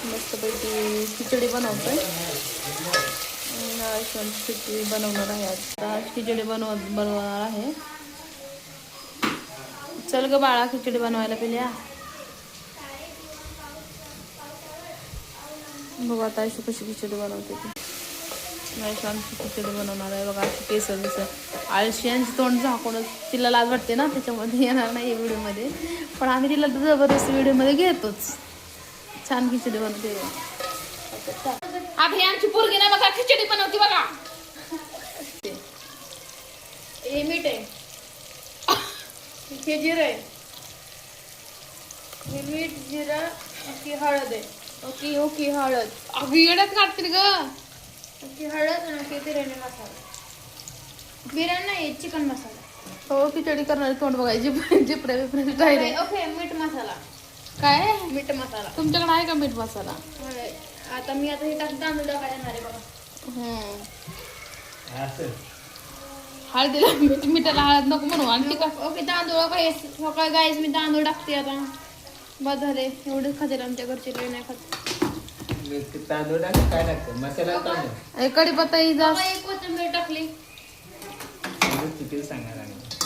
मस्तपैकी खिचडी बनवतोय. खिचडी बनवणार आहे आज खिचडी बनवणार आहे. चल ग बाळा खिचडी बनवायला पिल्या. बघू आता आयशू कशी खिचडी बनवते ती. आयशू आमची खिचडी बनवणार आहे बघा. अशी केसर बिसर आळशी यांची तोंड झाकूनच तिला लाज वाटते ना, त्याच्यामध्ये येणार नाही व्हिडिओमध्ये. पण आम्ही तिला जबरदस्ती व्हिडिओमध्ये घेतोच. छान खिचडी बनवते. आधी आमची पोरगी ना बघा खिचडी बनवते बघा. हे मीठ आहे, हे जिरं आहे, हे मीठ जिरं, की हळद आहे. ओके ओके हळद. अगं येड्यात काढतील ग. ओके हळद आणि बिर्याणी मसाला. बिर्याणी नाही चिकन मसाला. हो खिचडी करणारी तोंड बघायची जिपडे बिपडे. ओके मीठ मसाला. काय मीठ मसाला तुमच्याकडे आहे का मीठ मसाला? आता मी आता हे तांदूळ टाकायला येणार आहे बघा. हळदीला मिठाला हळद नको म्हणू. आणि ओके तांदूळ काय सकाळी गायस मी तांदूळ टाकते आता. बस झाले एवढे खाते आमच्या घरचे काही नाही खात. तांदूळ टाक काय टाकतो मसाला तांदूळ कढीपत्ता कोथिंबीर टाकली. चुकीचं सांगायला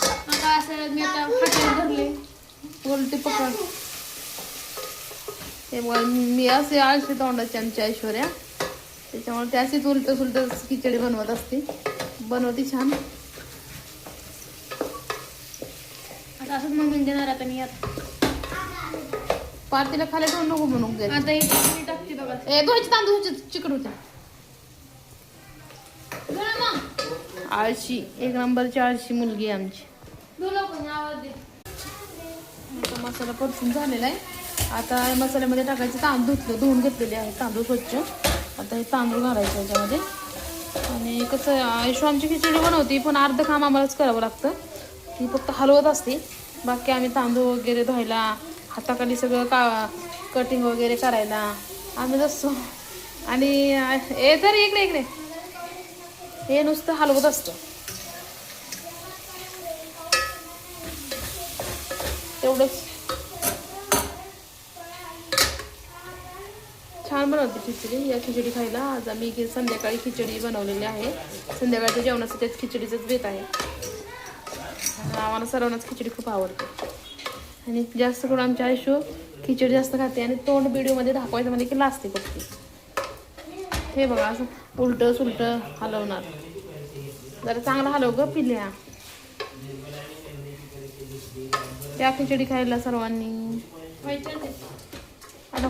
आता असं मी आता फाटून धरले उलटी पकड. ते मी असे आळशी तोंडाची आमची ऐश्वर्या, त्याच्यामुळे ते अशीच उलट सुलट खिचडी बनवत असते. बनवते छान. आता असंच म्हणून देणार आता मी. आता पार्टीला खाली ठेवून नको म्हणून घे. आता हे टाकते बघा. धुवायचे तांदूळ चिकट होते. आळशी एक नंबरची आळशी मुलगी आहे आमची. आता मसाला परतून झालेला आहे. आता मसाल्यामध्ये टाकायचे तांदूळ धुवून घेतलेले आहे तांदूळ स्वच्छ. आता हे तांदूळ घालायचे याच्यामध्ये. आणि कसं आयशू आमची खिचडी बनवते पण अर्ध काम आम्हालाच करावं लागतं. ती फक्त हलवत असते. बाकी आम्ही तांदूळ वगैरे धुवायला हाताखाली सगळं कटिंग वगैरे करायला आम्ही असतो. आणि इकडे हे नुसतं हलवत असतं तेवढंच. छान बनवते खिचडी. या खिचडी खायला आज आम्ही संध्याकाळी खिचडी बनवलेली आहे. संध्याकाळच्या जेवणासाठी खिचडीचंच बेत आहे. आम्हाला सर्वांनाच खिचडी खूप आवडते. आणि जास्त करून आमच्या आयशू खिचडी जास्त खाते. आणि तोंड व्हिडिओमध्ये दाखवायचं म्हणजे की लाजते फक्त. हे बघा असं उलट सुलट हलवणार. जरा चांगला हलव ग पिल्या. त्या खिचडी खायला सर्वांनी आता